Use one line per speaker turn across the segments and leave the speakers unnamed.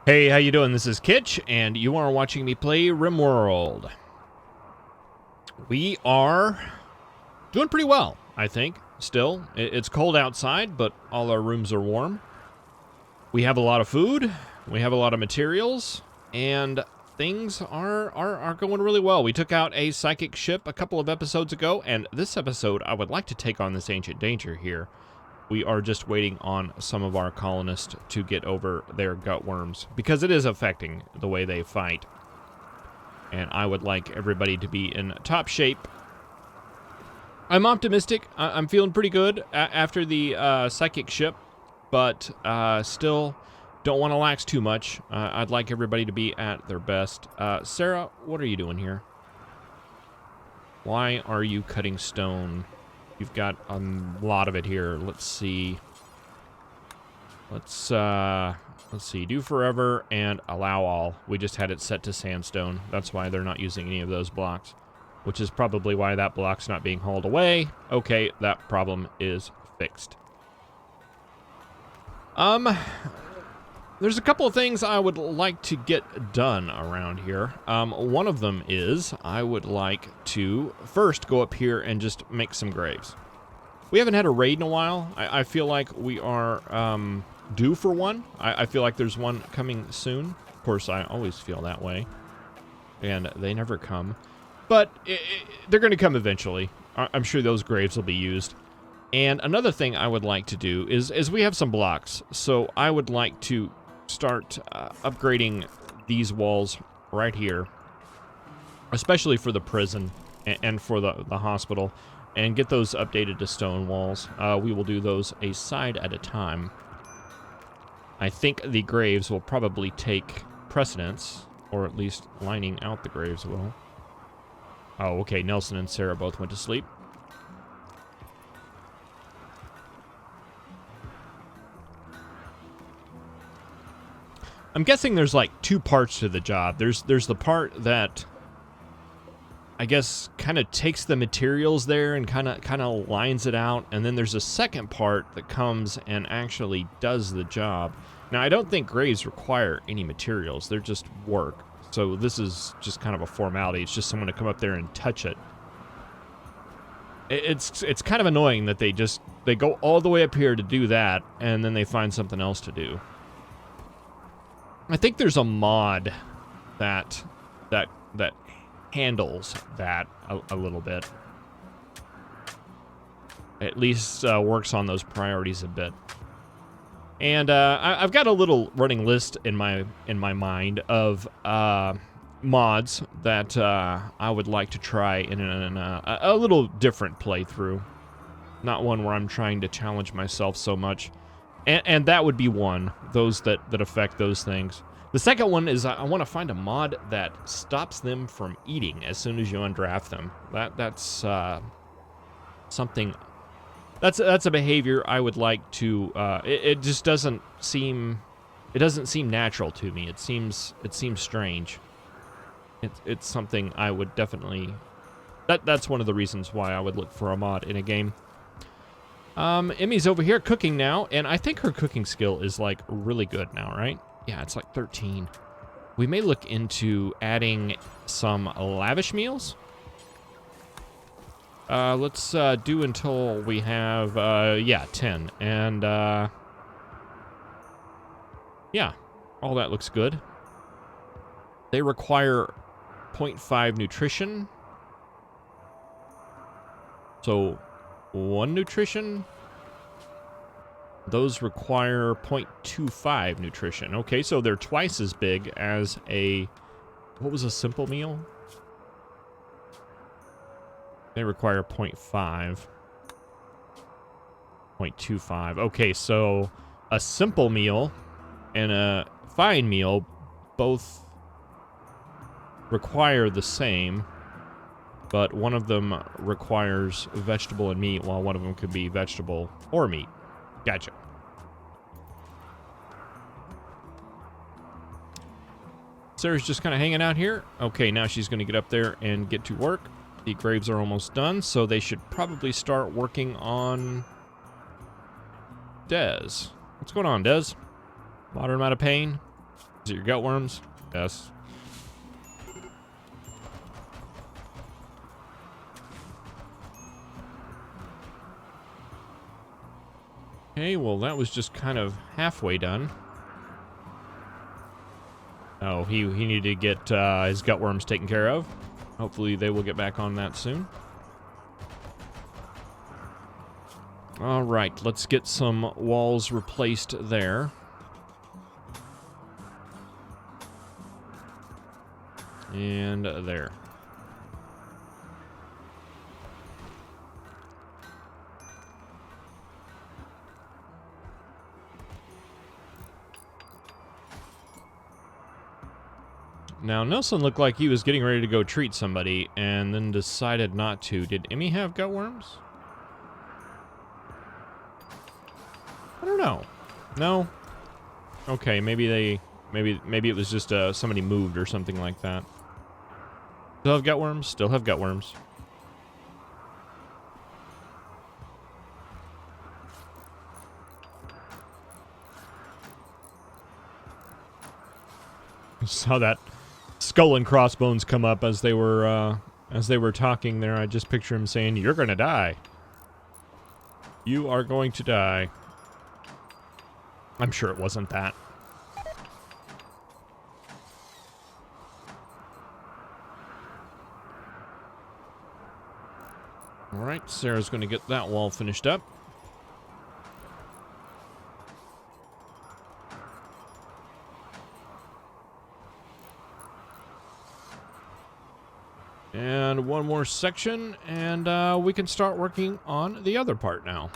Hey, how you doing? This is Kitch, and you are watching me play Rimworld. We are doing pretty well, I think, still. It's cold outside, but all our rooms are warm. We have a lot of food, we have a lot of materials, and things are going really well. We took out a psychic ship a couple of episodes ago, and this episode, I would like to take on this ancient danger here. We are just waiting on some of our colonists to get over their gut worms, because it is affecting the way they fight. And I would like everybody to be in top shape. I'm optimistic. I'm feeling pretty good after the psychic ship, but still don't want to lax too much. I'd like everybody to be at their best. Sarah, what are you doing here? Why are you cutting stone? You've got a lot of it here. Let's see. Let's see. Do forever and allow all. We just had it set to sandstone. That's why they're not using any of those blocks, which is probably why that block's not being hauled away. Okay, that problem is fixed. There's a couple of things I would like to get done around here. One of them is I would like to first go up here and just make some graves. We haven't had a raid in a while. I feel like we are due for one. I feel like there's one coming soon. Of course, I always feel that way. And they never come. But they're going to come eventually. I'm sure those graves will be used. And another thing I would like to do is we have some blocks. So I would like to start upgrading these walls right here, especially for the prison and for the hospital, and get those updated to stone walls. We will do those a side at a time. I think the graves will probably take precedence, or at least lining out the graves will. Oh, okay, Nelson and Sarah both went to sleep. I'm guessing there's like two parts to the job. There's the part that I guess kind of takes the materials there and kind of lines it out, and then there's a second part that comes and actually does the job. Now, I don't think graves require any materials. They're just work. So this is just kind of a formality. It's just someone to come up there and touch it. It's kind of annoying that they go all the way up here to do that, and then they find something else to do. I think there's a mod that handles that a little bit. At least works on those priorities a bit. And I've got a little running list in my mind of mods that I would like to try in a little different playthrough. Not one where I'm trying to challenge myself so much. And that would be one, those that affect those things. The second one is I want to find a mod that stops them from eating as soon as you undraft them. That's something. That's a behavior I would like to. It just doesn't seem. It doesn't seem natural to me. It seems strange. It's something I would definitely. That's one of the reasons why I would look for a mod in a game. Emmy's over here cooking now, and I think her cooking skill is, like, really good now, right? Yeah, it's like 13. We may look into adding some lavish meals. Let's do until we have, 10. And, yeah, all that looks good. They require 0.5 nutrition. So 1 nutrition. Those require 0.25 nutrition. Okay, so they're twice as big as a... What was a simple meal? They require 0.5. 0.25. Okay, so a simple meal and a fine meal both require the same, but one of them requires vegetable and meat, while one of them could be vegetable or meat. Gotcha. Sarah's just kind of hanging out here. Okay, now she's going to get up there and get to work. The graves are almost done, so they should probably start working on Dez. What's going on, Dez? Moderate amount of pain? Is it your gut worms? Yes. Okay, well, that was just kind of halfway done. Oh, he needed to get his gut worms taken care of. Hopefully they will get back on that soon. All right, let's get some walls replaced there. And there. Now, Nelson looked like he was getting ready to go treat somebody and then decided not to. Did Emmy have gut worms? I don't know. No? Okay, maybe it was just somebody moved or something like that. Still have gut worms? Still have gut worms. Saw that skull and crossbones come up as they were talking there. I just picture him saying, "You're gonna die. You are going to die." I'm sure it wasn't that. All right, Sarah's going to get that wall finished up. And one more section, and we can start working on the other part now.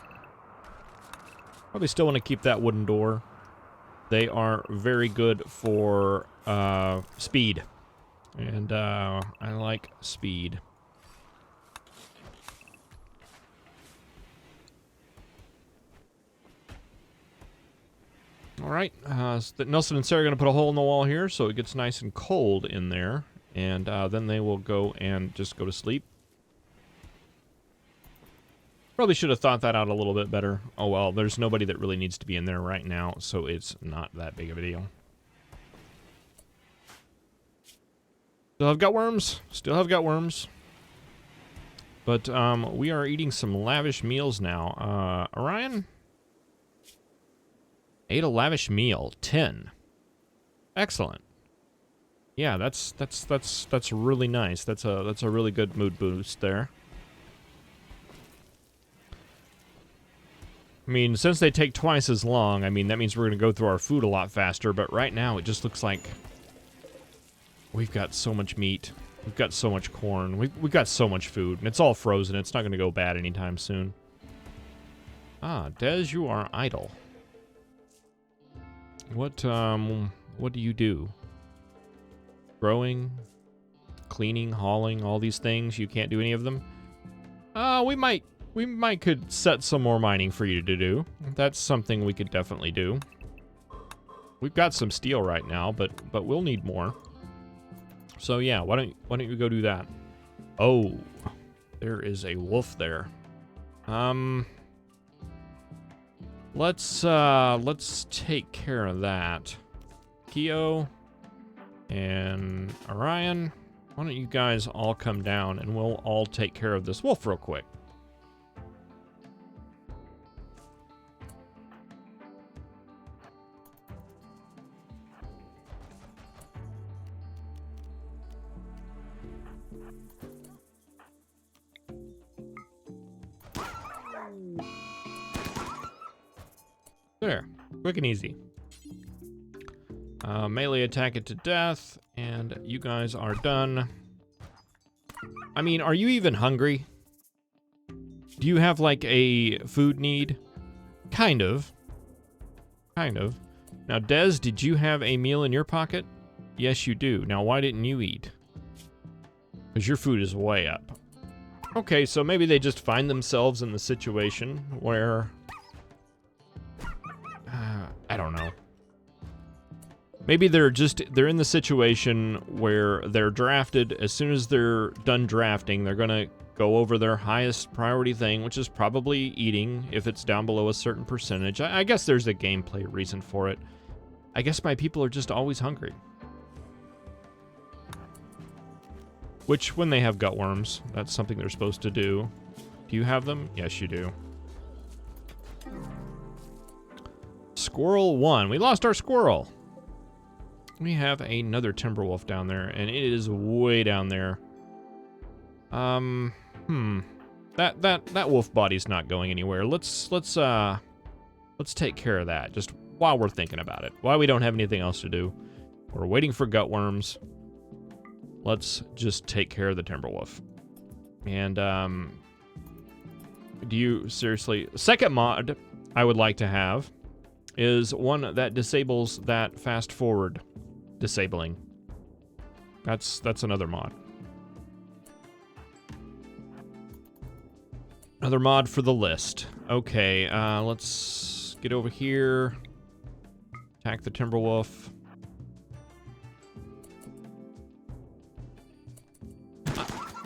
Probably still want to keep that wooden door. They are very good for speed. And I like speed. All right, Nelson and Sarah are going to put a hole in the wall here so it gets nice and cold in there. And then they will go and just go to sleep. Probably should have thought that out a little bit better. Oh well, there's nobody that really needs to be in there right now, so it's not that big of a deal. Still have gut worms. Still have gut worms. But we are eating some lavish meals now. Orion ate a lavish meal. 10. Excellent. Yeah, that's really nice. That's a really good mood boost there. I mean, since they take twice as long, I mean, that means we're going to go through our food a lot faster, but right now it just looks like we've got so much meat. We've got so much corn. We've got so much food, and it's all frozen. It's not going to go bad anytime soon. Ah, Des, you are idle. What do you do? Growing, cleaning, hauling, all these things. You can't do any of them? We might could set some more mining for you to do. That's something we could definitely do. We've got some steel right now, but we'll need more. So yeah, why don't you go do that? Oh, there is a wolf there. Let's take care of that. Keo and Orion, why don't you guys all come down and we'll all take care of this wolf real quick. There, quick and easy. Melee attack it to death, and you guys are done. I mean, are you even hungry? Do you have, like, a food need? Kind of. Kind of. Now, Des, did you have a meal in your pocket? Yes, you do. Now, why didn't you eat? Because your food is way up. Okay, so maybe they just find themselves in the situation where... I don't know. Maybe they're in the situation where they're drafted. As soon as they're done drafting, they're gonna go over their highest priority thing, which is probably eating if it's down below a certain percentage. I guess there's a gameplay reason for it. I guess my people are just always hungry. Which, when they have gutworms, that's something they're supposed to do. Do you have them? Yes, you do. Squirrel 1. We lost our squirrel. We have another timber wolf down there, and it is way down there. That wolf body's not going anywhere. Let's take care of that just while we're thinking about it. While we don't have anything else to do. We're waiting for gutworms. Let's just take care of the timber wolf. And do you seriously? Second mod I would like to have is one that disables that fast forward disabling. That's another mod. Another mod for the list. Okay, let's get over here. Attack the Timberwolf.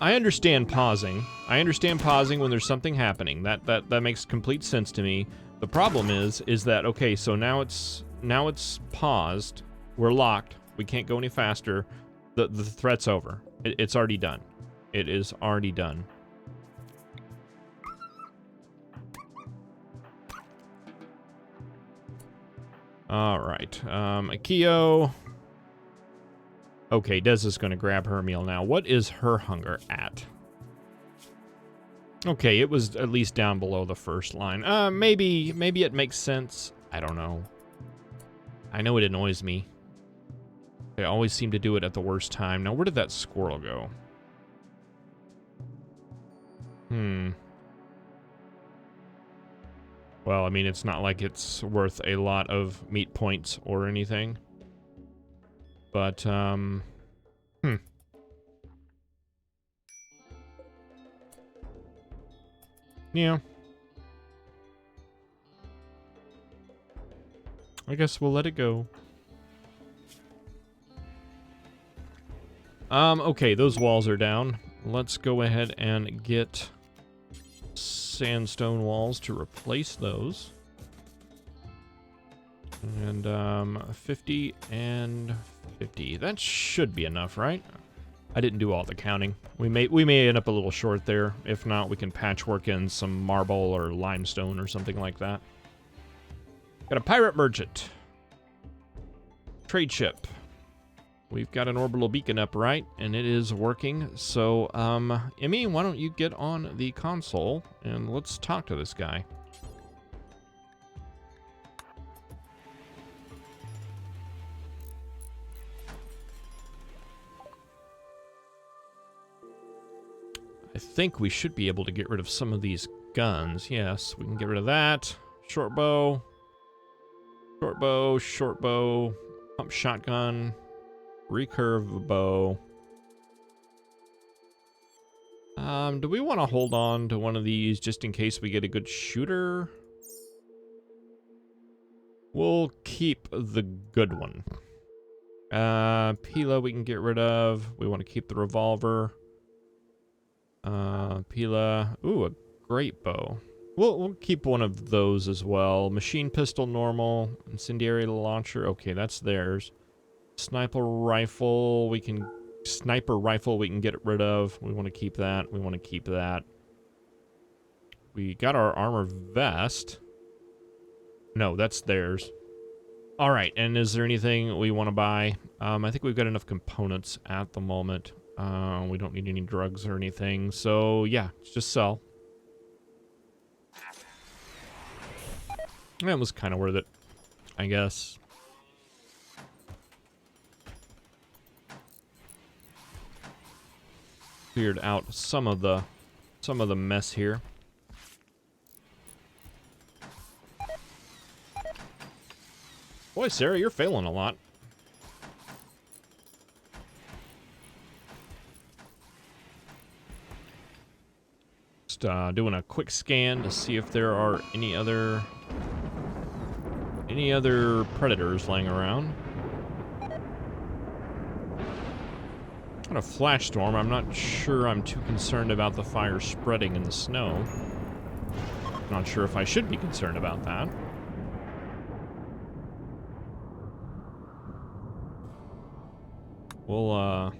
I understand pausing. I understand pausing when there's something happening. That makes complete sense to me. The problem is that, okay, so now it's paused. We're locked. We can't go any faster. The threat's over. It's already done. It is already done. All right. Akio. Okay, Des is going to grab her meal now. What is her hunger at? Okay, it was at least down below the first line. Maybe it makes sense. I don't know. I know it annoys me. They always seem to do it at the worst time. Now, where did that squirrel go? Well, I mean, it's not like it's worth a lot of meat points or anything. But, yeah. I guess we'll let it go. Okay, those walls are down. Let's go ahead and get sandstone walls to replace those. And 50 and 50. That should be enough, right? I didn't do all the counting. We may end up a little short there. If not, we can patchwork in some marble or limestone or something like that. Got a pirate merchant. Trade ship. We've got an orbital beacon up, right? And it is working. So, Emmy, why don't you get on the console and let's talk to this guy. I think we should be able to get rid of some of these guns. Yes, we can get rid of that. Short bow. Short bow, short bow. Pump shotgun. Recurve bow. Do we want to hold on to one of these just in case we get a good shooter? We'll keep the good one. Pila we can get rid of. We want to keep the revolver. Pila. Ooh, a great bow. We'll keep one of those as well. Machine pistol normal. Incendiary launcher. Okay, that's theirs. Sniper rifle we can get rid of. We want to keep that. We want to keep that. We got our armor vest. No, that's theirs. All right, and is there anything we want to buy? I think we've got enough components at the moment. We don't need any drugs or anything. So, yeah, just sell. That was kind of worth it, I guess. Cleared out some of the mess here. Boy, Sarah, you're failing a lot. Just doing a quick scan to see if there are any other predators laying around. On a flash storm, I'm not sure I'm too concerned about the fire spreading in the snow. Not sure if I should be concerned about that. Well,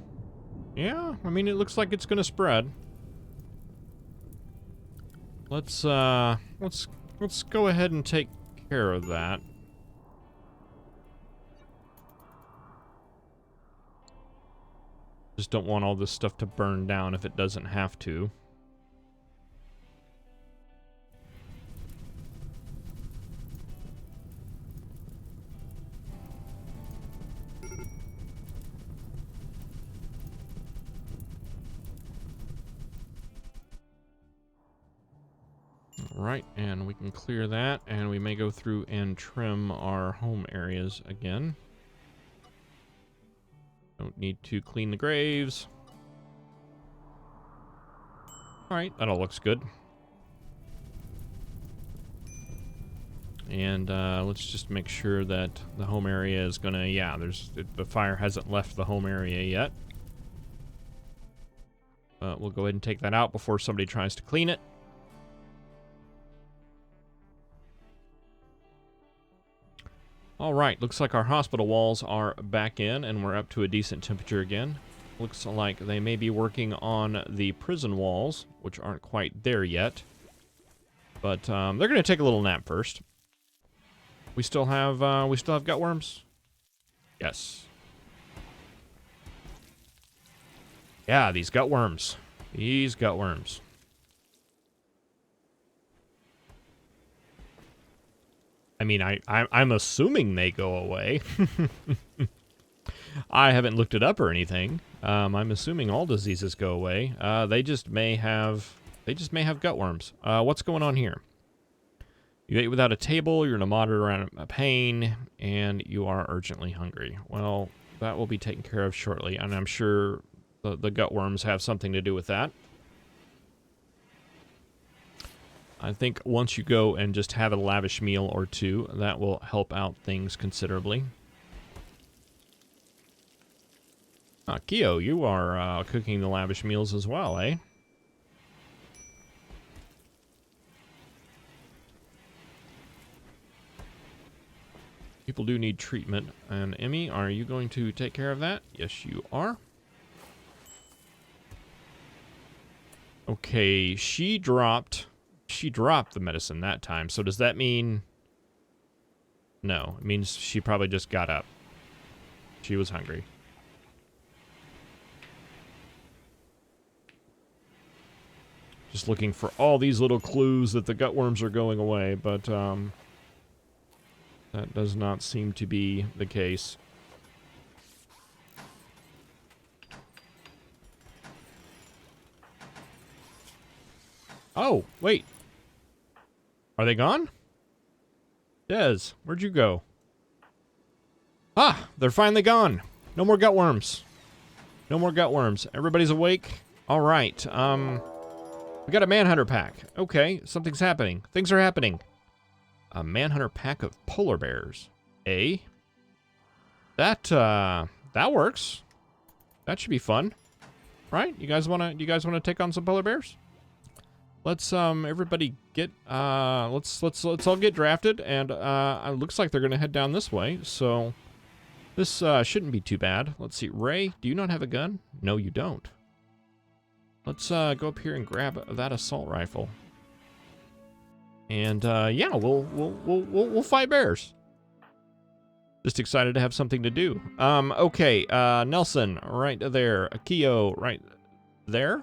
yeah, I mean, it looks like it's gonna spread. Let's go ahead and take care of that. Just don't want all this stuff to burn down if it doesn't have to. Right, and we can clear that, and we may go through and trim our home areas again. Don't need to clean the graves. Alright, that all looks good. And let's just make sure that the home area is gonna, yeah, the fire hasn't left the home area yet. We'll go ahead and take that out before somebody tries to clean it. Alright, looks like our hospital walls are back in and we're up to a decent temperature again. Looks like they may be working on the prison walls, which aren't quite there yet. But they're going to take a little nap first. We still have gutworms? Yes. Yeah, these gutworms. These gutworms. I mean, I'm assuming they go away. I haven't looked it up or anything. I'm assuming all diseases go away. They just may have gutworms. What's going on here? You ate without a table, you're in a moderate amount of pain, and you are urgently hungry. Well, that will be taken care of shortly, and I'm sure the gutworms have something to do with that. I think once you go and just have a lavish meal or two, that will help out things considerably. Kyo, you are cooking the lavish meals as well, eh? People do need treatment. And Emmy, are you going to take care of that? Yes, you are. Okay, she dropped the medicine that time. So does that mean... No, it means she probably just got up. She was hungry. Just looking for all these little clues that the gutworms are going away, but that does not seem to be the case. Oh, wait. Are they gone? Des, where'd you go? Ah, they're finally gone. No more gutworms. No more gutworms. Everybody's awake? All right. We got a Manhunter pack. Okay, something's happening. Things are happening. A Manhunter pack of polar bears. That works. That should be fun. Right? You guys wanna take on some polar bears? Let's everybody get let's all get drafted, and it looks like they're gonna head down this way, so this shouldn't be too bad. Let's see, Ray, do you not have a gun? No, you don't. Let's go up here and grab that assault rifle. And yeah, we'll fight bears. Just excited to have something to do. Okay, Nelson, right there. Akio, right there.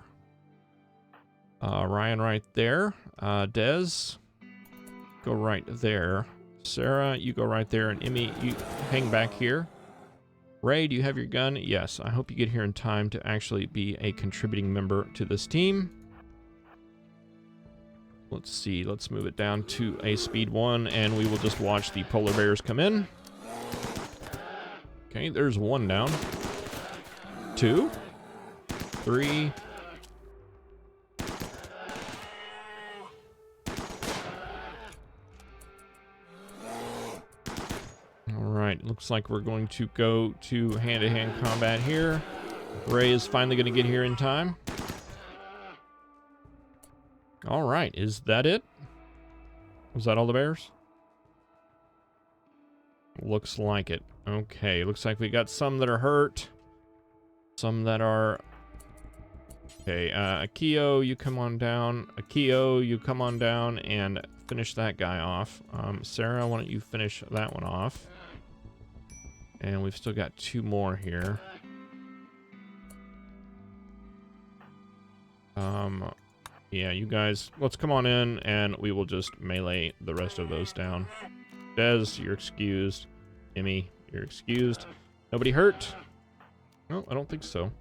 Ryan, right there. Dez, go right there. Sarah, you go right there. And Emmy, you hang back here. Ray, do you have your gun? Yes. I hope you get here in time to actually be a contributing member to this team. Let's see. Let's move it down to a speed 1, and we will just watch the polar bears come in. Okay, there's 1 down. 2. 3. Alright, looks like we're going to go to hand-to-hand combat here. Ray is finally going to get here in time. Alright, is that it? Was that all the bears? Looks like it. Okay, looks like we got some that are hurt. some that are... Okay, Akio, you come on down. Akio, you come on down and finish that guy off. Sarah, why don't you finish that one off? And we've still got 2 more here. Yeah, you guys, let's come on in and we will just melee the rest of those down. Des, you're excused. Emmy, you're excused. Nobody hurt? No, I don't think so.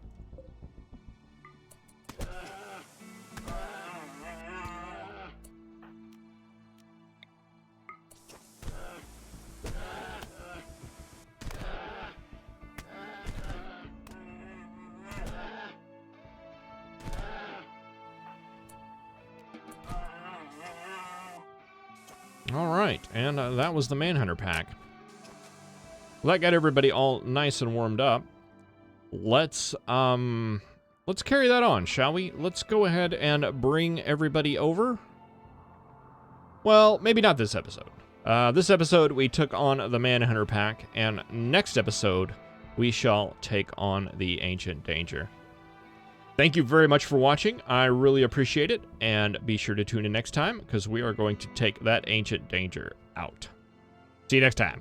All right, and that was the Manhunter pack. Well, that got everybody all nice and warmed up. Let's carry that on, shall we? Let's go ahead and bring everybody over. Well, maybe not this episode. This episode, we took on the Manhunter pack, and next episode, we shall take on the Ancient Danger. Thank you very much for watching. I really appreciate it, and be sure to tune in next time, because we are going to take that Ancient Danger out. See you next time.